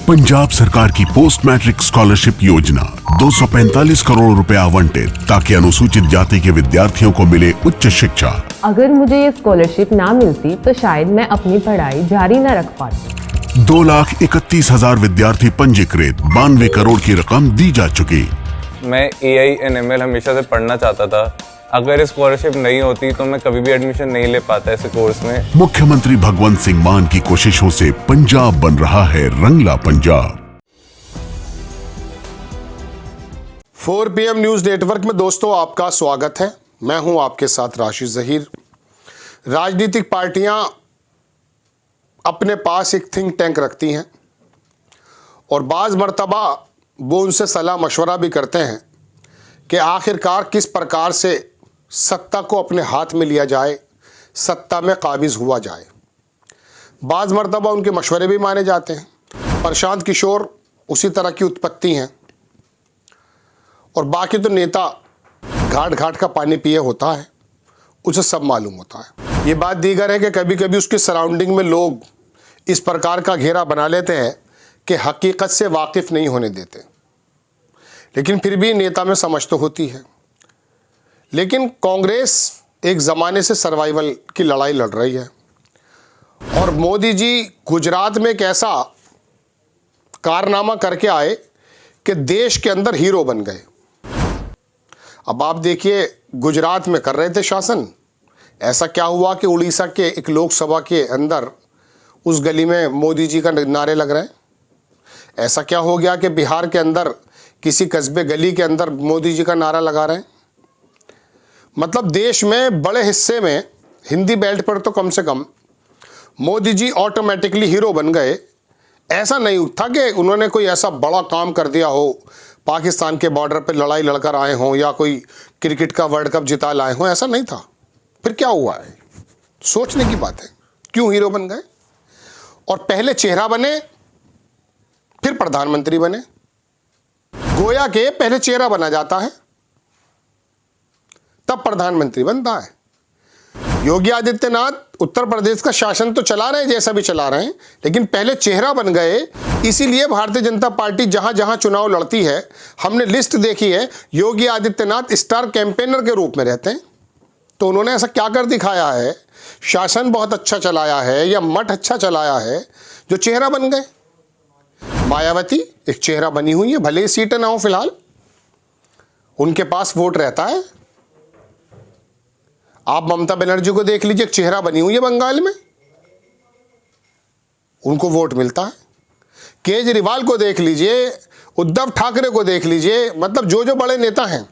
पंजाब सरकार की post matric scholarship योजना 245 करोड़ रुपए आवंटित ताकि अनुसूचित जाति के विद्यार्थियों को मिले उच्च शिक्षा। अगर मुझे ये स्कॉलरशिप ना मिलती तो शायद मैं अपनी पढ़ाई जारी न रख पाती। 2,31,000 विद्यार्थी पंजीकृत, 92 करोड़ की रकम दी जा चुकी। मैं AI/ML हमेशा से पढ़ना चाहता था। अगर स्कॉलरशिप नहीं होती तो मैं कभी भी एडमिशन नहीं ले पाता ऐसे कोर्स में। मुख्यमंत्री भगवंत सिंह मान की कोशिशों से पंजाब बन रहा है Rangla Punjab. 4 PM news network में दोस्तों आपका स्वागत है। मैं हूं आपके साथ राशिद जहीर। राजनीतिक पार्टियां अपने पास एक थिंक टैंक रखती हैं और बाज़ मर्तबा वो उनसे सलाह मशवरा भी करते हैं कि आखिरकार किस प्रकार से सत्ता को अपने हाथ में लिया जाए, सत्ता में काबिज हुआ जाए। बाज़ मर्तबा उनके मशवरे भी माने जाते हैं। प्रशांत किशोर उसी तरह की उत्पत्ति हैं और बाकी तो नेता घाट घाट का पानी पिए होता है, उसे सब मालूम होता है। ये बात दीगर है कि कभी कभी उसके सराउंडिंग में लोग इस प्रकार का घेरा बना लेते हैं कि हकीकत से वाकिफ़ नहीं होने देते, लेकिन फिर भी नेता में समझ तो होती है। लेकिन कांग्रेस एक ज़माने से सर्वाइवल की लड़ाई लड़ रही है और मोदी जी गुजरात में एक ऐसा कारनामा करके आए कि देश के अंदर हीरो बन गए। अब आप देखिए, गुजरात में कर रहे थे शासन, ऐसा क्या हुआ कि उड़ीसा के एक लोकसभा के अंदर उस गली में मोदी जी का नारे लग रहे हैं। ऐसा क्या हो गया कि बिहार के अंदर किसी कस्बे गली के अंदर मोदी जी का नारा लगा रहे हैं। मतलब देश में बड़े हिस्से में हिंदी बेल्ट पर तो कम से कम मोदी जी ऑटोमेटिकली हीरो बन गए। ऐसा नहीं था कि उन्होंने कोई ऐसा बड़ा काम कर दिया हो, पाकिस्तान के बॉर्डर पर लड़ाई लड़कर आए हों या कोई क्रिकेट का वर्ल्ड कप जिता लाए हों, ऐसा नहीं था। फिर क्या हुआ है, सोचने की बात है। क्यों हीरो बन गए और पहले चेहरा बने फिर प्रधानमंत्री बने। गोया के पहले चेहरा बना जाता है तब प्रधानमंत्री बनता है। योगी आदित्यनाथ उत्तर प्रदेश का शासन तो चला रहे हैं जैसा भी चला रहे हैं, लेकिन पहले चेहरा बन गए। इसीलिए भारतीय जनता पार्टी जहां जहां चुनाव लड़ती है, हमने लिस्ट देखी है, योगी आदित्यनाथ स्टार कैंपेनर के रूप में रहते हैं। तो उन्होंने ऐसा क्या कर दिखाया है, शासन बहुत अच्छा चलाया है या मठ अच्छा चलाया है जो चेहरा बन गए। मायावती एक चेहरा बनी हुई है, भले ही सीटें ना हो फिलहाल, उनके पास वोट रहता है। आप ममता बनर्जी को देख लीजिए, एक चेहरा बनी हुई है बंगाल में, उनको वोट मिलता है। केजरीवाल को देख लीजिए, उद्धव ठाकरे को देख लीजिए, मतलब जो जो बड़े नेता हैं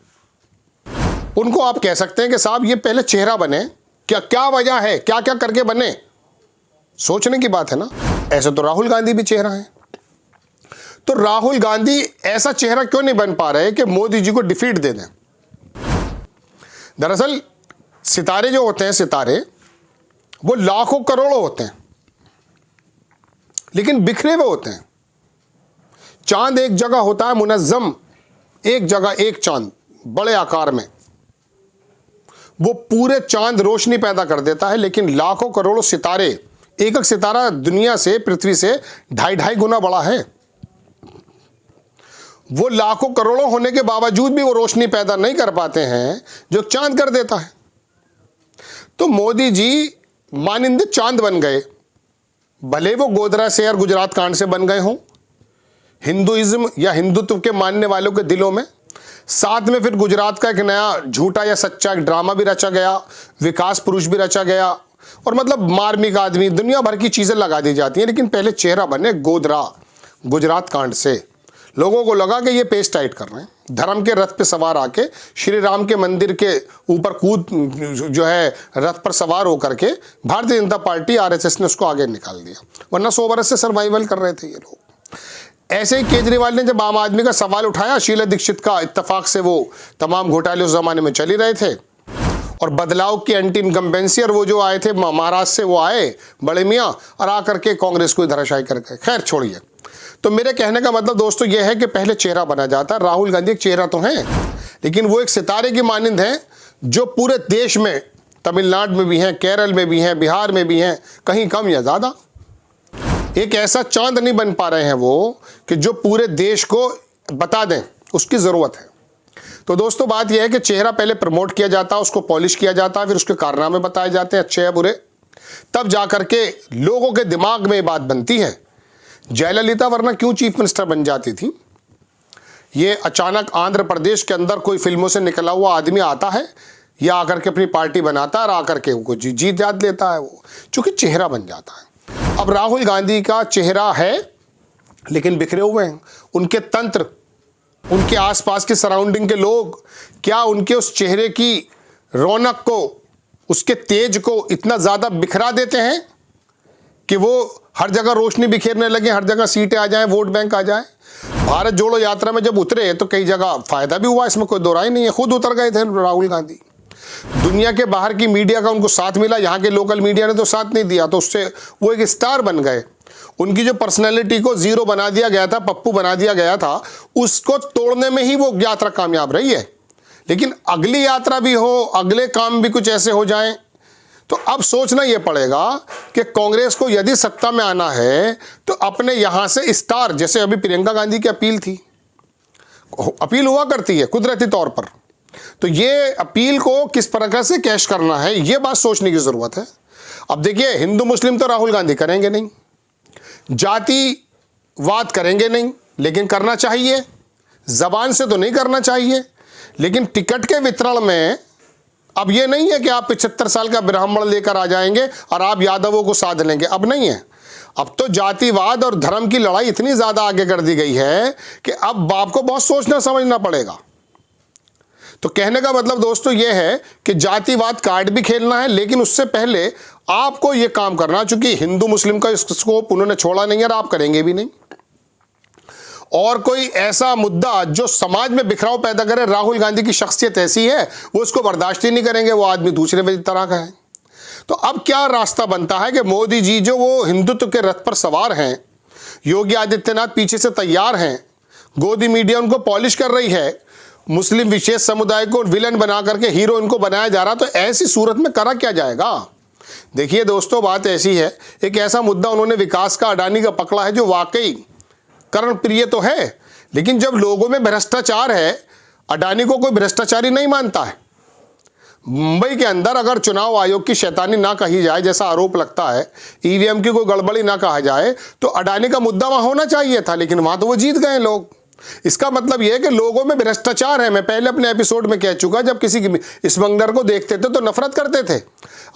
उनको आप कह सकते हैं कि साहब ये पहले चेहरा बने। क्या क्या वजह है, क्या क्या करके बने, सोचने की बात है ना। ऐसे तो राहुल गांधी भी चेहरा है, तो राहुल गांधी ऐसा चेहरा क्यों नहीं बन पा रहे कि मोदी जी को डिफीट दे दें। दरअसल सितारे जो होते हैं, सितारे वो लाखों करोड़ों होते हैं लेकिन बिखरे हुए होते हैं। चांद एक जगह होता है मुनज्जम, एक जगह एक चांद बड़े आकार में, वो पूरे चांद रोशनी पैदा कर देता है। लेकिन लाखों करोड़ों सितारे, एक एक सितारा दुनिया से, पृथ्वी से 2.5 गुना बड़ा है। वो लाखों करोड़ों होने के बावजूद भी वो रोशनी पैदा नहीं कर पाते हैं जो चांद कर देता है। तो मोदी जी मानिंदे चांद बन गए, भले वो गोधरा से और गुजरात कांड से बन गए हों, हिंदुइज्म या हिंदुत्व के मानने वालों के दिलों में। साथ में फिर गुजरात का एक नया झूठा या सच्चा एक ड्रामा भी रचा गया, विकास पुरुष भी रचा गया, और मतलब मार्मिक आदमी, दुनिया भर की चीज़ें लगा दी जाती हैं। लेकिन पहले चेहरा बने गोधरा गुजरात कांड से। लोगों को लगा कि ये पेच टाइट कर रहे हैं, धर्म के रथ पे सवार आके श्री राम के मंदिर के ऊपर कूद जो है रथ पर सवार होकर के भारतीय जनता पार्टी RSS ने उसको आगे निकाल दिया, वरना 100 बरस से सर्वाइवल कर रहे थे ये लोग। ऐसे ही केजरीवाल ने जब आम आदमी का सवाल उठाया, शीला दीक्षित का इत्तेफाक से वो तमाम घोटाले उस जमाने में चल ही रहे थे, और बदलाव की एंटी इनकम्बेंसी, और वो जो आए थे महाराष्ट्र से, वो आए बड़े मियाँ और आकर के कांग्रेस को धराशायी कर गए। खैर छोड़िए। तो मेरे कहने का मतलब दोस्तों ये है कि पहले चेहरा बना जाता है। राहुल गांधी एक चेहरा तो हैं, लेकिन वो एक सितारे की मानिंद हैं जो पूरे देश में, तमिलनाडु में भी हैं, केरल में भी हैं, बिहार में भी हैं, कहीं कम या ज़्यादा। एक ऐसा चांद नहीं बन पा रहे हैं वो कि जो पूरे देश को बता दें, उसकी ज़रूरत है। तो दोस्तों बात यह है कि चेहरा पहले प्रमोट किया जाता है, उसको पॉलिश किया जाता है, फिर उसके कारनामे बताए जाते हैं अच्छे या बुरे, तब जाकर के लोगों के दिमाग में ये बात बनती है। जयललिता वरना क्यों चीफ मिनिस्टर बन जाती थी? ये अचानक आंध्र प्रदेश के अंदर कोई फिल्मों से निकला हुआ आदमी आता है या आकर के अपनी पार्टी बनाता है और आकर के उनको जीत याद लेता है, वो चूंकि चेहरा बन जाता है। अब राहुल गांधी का चेहरा है लेकिन बिखरे हुए हैं उनके तंत्र, उनके आसपास के सराउंडिंग के लोग। क्या उनके उस चेहरे की रौनक को, उसके तेज को इतना ज़्यादा बिखरा देते हैं कि वो हर जगह रोशनी बिखेरने लगे, हर जगह सीटें आ जाएं, वोट बैंक आ जाए? भारत जोड़ो यात्रा में जब उतरे तो कई जगह फायदा भी हुआ, इसमें कोई दो राय नहीं है। खुद उतर गए थे राहुल गांधी। दुनिया के बाहर की मीडिया का उनको साथ मिला, यहाँ के लोकल मीडिया ने तो साथ नहीं दिया, तो उससे वो एक स्टार बन गए। उनकी जो पर्सनैलिटी को जीरो बना दिया गया था, पप्पू बना दिया गया था, उसको तोड़ने में ही वो यात्रा कामयाब रही है। लेकिन अगली यात्रा भी हो, अगले काम भी कुछ ऐसे हो जाएं, तो अब सोचना यह पड़ेगा कि कांग्रेस को यदि सत्ता में आना है तो अपने यहां से स्टार, जैसे अभी प्रियंका गांधी की अपील थी, अपील हुआ करती है कुदरती तौर पर, तो ये अपील को किस प्रकार से कैश करना है, ये बात सोचने की जरूरत है। अब देखिए, हिंदू मुस्लिम तो राहुल गांधी करेंगे नहीं, जातिवाद करेंगे नहीं, लेकिन करना चाहिए। जबान से तो नहीं करना चाहिए, लेकिन टिकट के वितरण में अब ये नहीं है कि आप 75 साल का ब्राह्मण लेकर आ जाएंगे और आप यादवों को साध लेंगे, अब नहीं है। अब तो जातिवाद और धर्म की लड़ाई इतनी ज्यादा आगे कर दी गई है कि अब बाप को बहुत सोचना समझना पड़ेगा। तो कहने का मतलब दोस्तों यह है कि जातिवाद कार्ड भी खेलना है, लेकिन उससे पहले आपको यह काम करना, चूंकि हिंदू मुस्लिम का स्कोप उन्होंने छोड़ा नहीं है और आप करेंगे भी नहीं, और कोई ऐसा मुद्दा जो समाज में बिखराव पैदा करे, राहुल गांधी की शख्सियत ऐसी है वो उसको बर्दाश्त ही नहीं करेंगे, वो आदमी दूसरे तरह का है। तो अब क्या रास्ता बनता है कि मोदी जी जो वो हिंदुत्व के रथ पर सवार हैं, योगी आदित्यनाथ पीछे से तैयार हैं, गोदी मीडिया उनको पॉलिश कर रही है, मुस्लिम विशेष समुदाय को विलन बना करके हीरो इनको बनाया जा रहा, तो ऐसी सूरत में करा क्या जाएगा? देखिए दोस्तों, बात ऐसी है, एक ऐसा मुद्दा उन्होंने विकास का, अडानी का पकड़ा है जो वाकई करण प्रिय तो है, लेकिन जब लोगों में भ्रष्टाचार है, अडानी को कोई भ्रष्टाचारी नहीं मानता है। मुंबई के अंदर अगर चुनाव आयोग की शैतानी ना कही जाए, जैसा आरोप लगता है, ईवीएम की कोई गड़बड़ी ना कहा जाए, तो अडानी का मुद्दा वहां होना चाहिए था, लेकिन वहां तो वो जीत गए लोग। इसका मतलब यह है कि लोगों में भ्रष्टाचार है। मैं पहले अपने एपिसोड में कह चुका, जब किसी स्मगलर को देखते थे तो नफरत करते थे,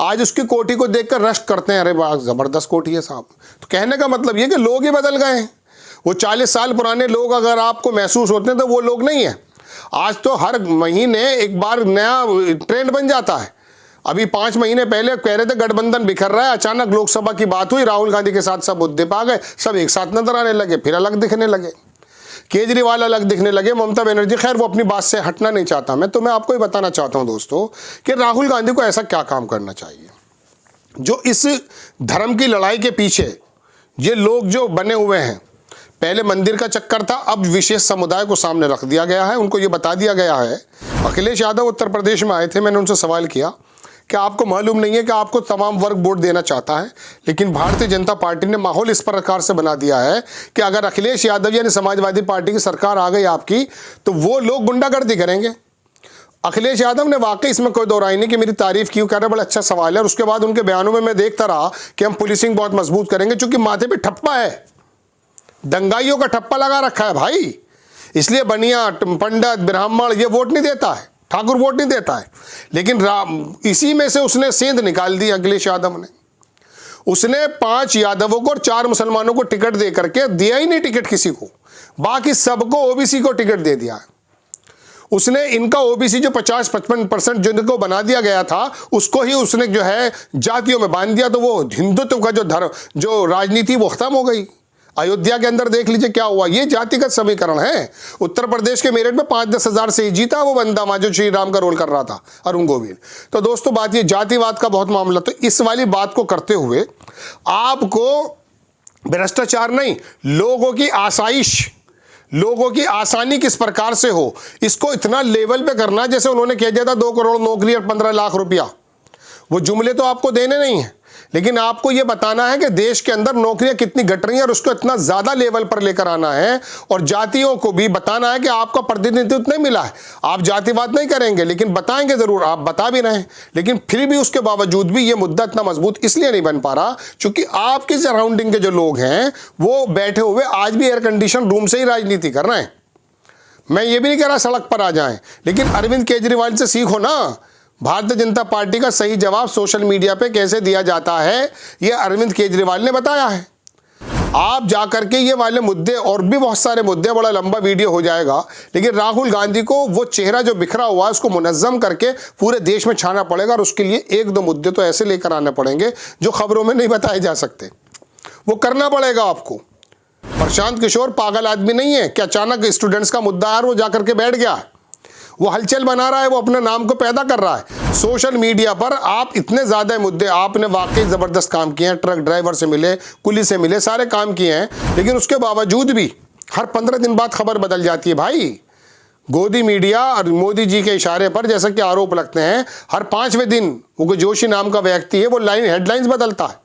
आज उसकी कोठी को देखकर रश्क करते हैं, अरे वाह जबरदस्त कोठी है साहब। तो कहने का मतलब यह कि लोग ही बदल गए हैं। वो 40 साल पुराने लोग अगर आपको महसूस होते हैं तो वो लोग नहीं है। आज तो हर महीने एक बार नया ट्रेंड बन जाता है। अभी 5 महीने पहले कह रहे थे गठबंधन बिखर रहा है, अचानक लोकसभा की बात हुई, राहुल गांधी के साथ सब मुद्दे पे आ गए, सब एक साथ नजर आने लगे, फिर अलग दिखने लगे। केजरीवाल अलग दिखने लगे, ममता बनर्जी, खैर वो अपनी बात से हटना नहीं चाहता। मैं तो आपको ही बताना चाहता हूं दोस्तों कि राहुल गांधी को ऐसा क्या काम करना चाहिए जो इस धर्म की लड़ाई के पीछे ये लोग जो बने हुए हैं, पहले मंदिर का चक्कर था, अब विशेष समुदाय को सामने रख दिया गया है, उनको ये बता दिया गया है। अखिलेश यादव उत्तर प्रदेश में आए थे, मैंने उनसे सवाल किया कि आपको मालूम नहीं है कि आपको तमाम वर्ग वोट देना चाहता है, लेकिन भारतीय जनता पार्टी ने माहौल इस प्रकार से बना दिया है कि अगर अखिलेश यादव यानी समाजवादी पार्टी की सरकार आ गई आपकी, तो वो लोग गुंडागर्दी करेंगे। अखिलेश यादव ने वाकई इसमें कोई दो राय नहीं कि मेरी तारीफ क्यों कर रहे, बड़ा अच्छा सवाल है। और उसके बाद उनके बयानों में मैं देखता रहा कि हम पुलिसिंग बहुत मजबूत करेंगे, चूंकि माथे पे ठप्पा है, दंगाइयों का ठप्पा लगा रखा है भाई, इसलिए बनिया, पंडित, ब्राह्मण ये वोट नहीं देता है, ठाकुर वोट नहीं देता है। लेकिन इसी में से उसने सेंध निकाल दी अखिलेश यादव ने। उसने 5 यादवों को और 4 मुसलमानों को टिकट दे करके दिया ही नहीं टिकट किसी को, बाकी सबको ओबीसी को टिकट दे दिया है। उसने इनका ओबीसी जो 50-55% जिनको बना दिया गया था, उसको ही उसने जो है जातियों में बांध दिया, तो वो हिंदुत्व का जो धर्म, जो राजनीति वो खत्म हो गई। अयोध्या के अंदर देख लीजिए क्या हुआ, ये जातिगत समीकरण है। उत्तर प्रदेश के मेरठ में 5-10 हजार से ही जीता वो बंदा वहां जो श्री राम का रोल कर रहा था, अरुण गोविल। तो दोस्तों बात ये जातिवाद का बहुत मामला, तो इस वाली बात को करते हुए आपको भ्रष्टाचार नहीं, लोगों की आसाइश, लोगों की आसानी किस प्रकार से हो, इसको इतना लेवल पे करना, जैसे उन्होंने कह दिया था 2 करोड़ नौकरी और 15 लाख रुपया। वो जुमले तो आपको देने नहीं है, लेकिन आपको यह बताना है कि देश के अंदर नौकरियां कितनी घट रही हैं और उसको इतना ज्यादा लेवल पर लेकर आना है, और जातियों को भी बताना है कि आपका प्रतिनिधित्व नहीं मिला है। आप जातिवाद नहीं करेंगे लेकिन बताएंगे जरूर, आप बता भी रहे हैं, लेकिन फिर भी उसके बावजूद भी यह मुद्दा इतना मजबूत इसलिए नहीं बन पा रहा क्योंकि आपके सराउंडिंग के जो लोग हैं वो बैठे हुए आज भी एयर कंडीशन रूम से ही राजनीति कर रहे हैं। मैं ये भी नहीं कह रहा सड़क पर आ जाएं, लेकिन अरविंद केजरीवाल से सीखो ना। भारतीय जनता पार्टी का सही जवाब सोशल मीडिया पे कैसे दिया जाता है ये अरविंद केजरीवाल ने बताया है। आप जाकर के ये वाले मुद्दे और भी बहुत सारे मुद्दे, बड़ा लंबा वीडियो हो जाएगा, लेकिन राहुल गांधी को वो चेहरा जो बिखरा हुआ है उसको मुनज्जम करके पूरे देश में छाना पड़ेगा, और उसके लिए एक दो मुद्दे तो ऐसे लेकर आने पड़ेंगे जो खबरों में नहीं बताए जा सकते। वो करना पड़ेगा आपको। प्रशांत किशोर पागल आदमी नहीं है कि अचानक स्टूडेंट्स का मुद्दा है वो जाकर के बैठ गया। वो हलचल बना रहा है, वो अपने नाम को पैदा कर रहा है सोशल मीडिया पर। आप इतने ज्यादा मुद्दे, आपने वाकई जबरदस्त काम किए हैं, ट्रक ड्राइवर से मिले, कुली से मिले, सारे काम किए हैं, लेकिन उसके बावजूद भी हर 15 दिन बाद खबर बदल जाती है भाई। गोदी मीडिया और मोदी जी के इशारे पर जैसा कि आरोप लगते हैं, हर 5वें दिन वो जोशी नाम का व्यक्ति है वो हेडलाइंस बदलता है।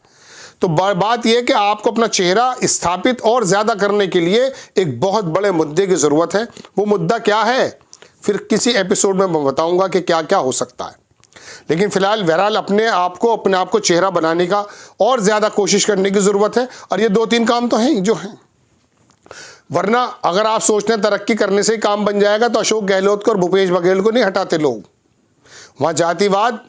तो बात यह कि आपको अपना चेहरा स्थापित और ज्यादा करने के लिए एक बहुत बड़े मुद्दे की जरूरत है। वो मुद्दा क्या है फिर किसी एपिसोड में मैं बताऊंगा कि क्या क्या हो सकता है, लेकिन फिलहाल बहरहाल अपने आप को चेहरा बनाने का और ज्यादा कोशिश करने की जरूरत है। और ये 2-3 काम तो हैं जो हैं, वरना अगर आप सोचते हैं तरक्की करने से ही काम बन जाएगा तो अशोक गहलोत को और भूपेश बघेल को नहीं हटाते लोग। वहां जातिवाद,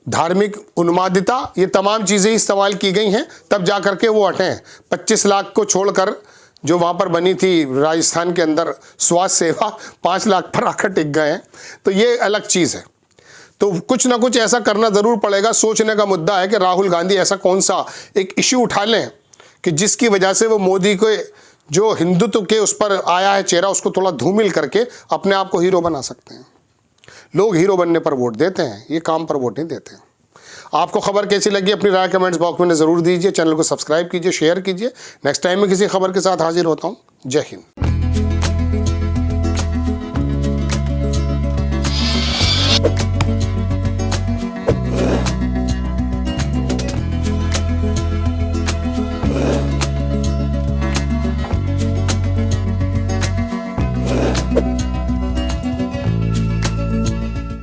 धार्मिक उन्मादिता, ये तमाम चीजें इस्तेमाल की गई हैं, तब जाकर के वो हटे हैं। 25 लाख को छोड़कर जो वहाँ पर बनी थी राजस्थान के अंदर स्वास्थ्य सेवा, 5 लाख पर आकर टिक गए हैं, तो ये अलग चीज़ है। तो कुछ ना कुछ ऐसा करना ज़रूर पड़ेगा। सोचने का मुद्दा है कि राहुल गांधी ऐसा कौन सा एक इश्यू उठा लें कि जिसकी वजह से वो मोदी को जो हिंदुत्व के उस पर आया है चेहरा, उसको थोड़ा धूमिल करके अपने आप को हीरो बना सकते हैं। लोग हीरो बनने पर वोट देते हैं, ये काम पर वोट नहीं देते हैं। आपको खबर कैसी लगी अपनी राय कमेंट्स बॉक्स में ज़रूर दीजिए। चैनल को सब्सक्राइब कीजिए, शेयर कीजिए। नेक्स्ट टाइम में किसी खबर के साथ हाजिर होता हूँ। जय हिंद।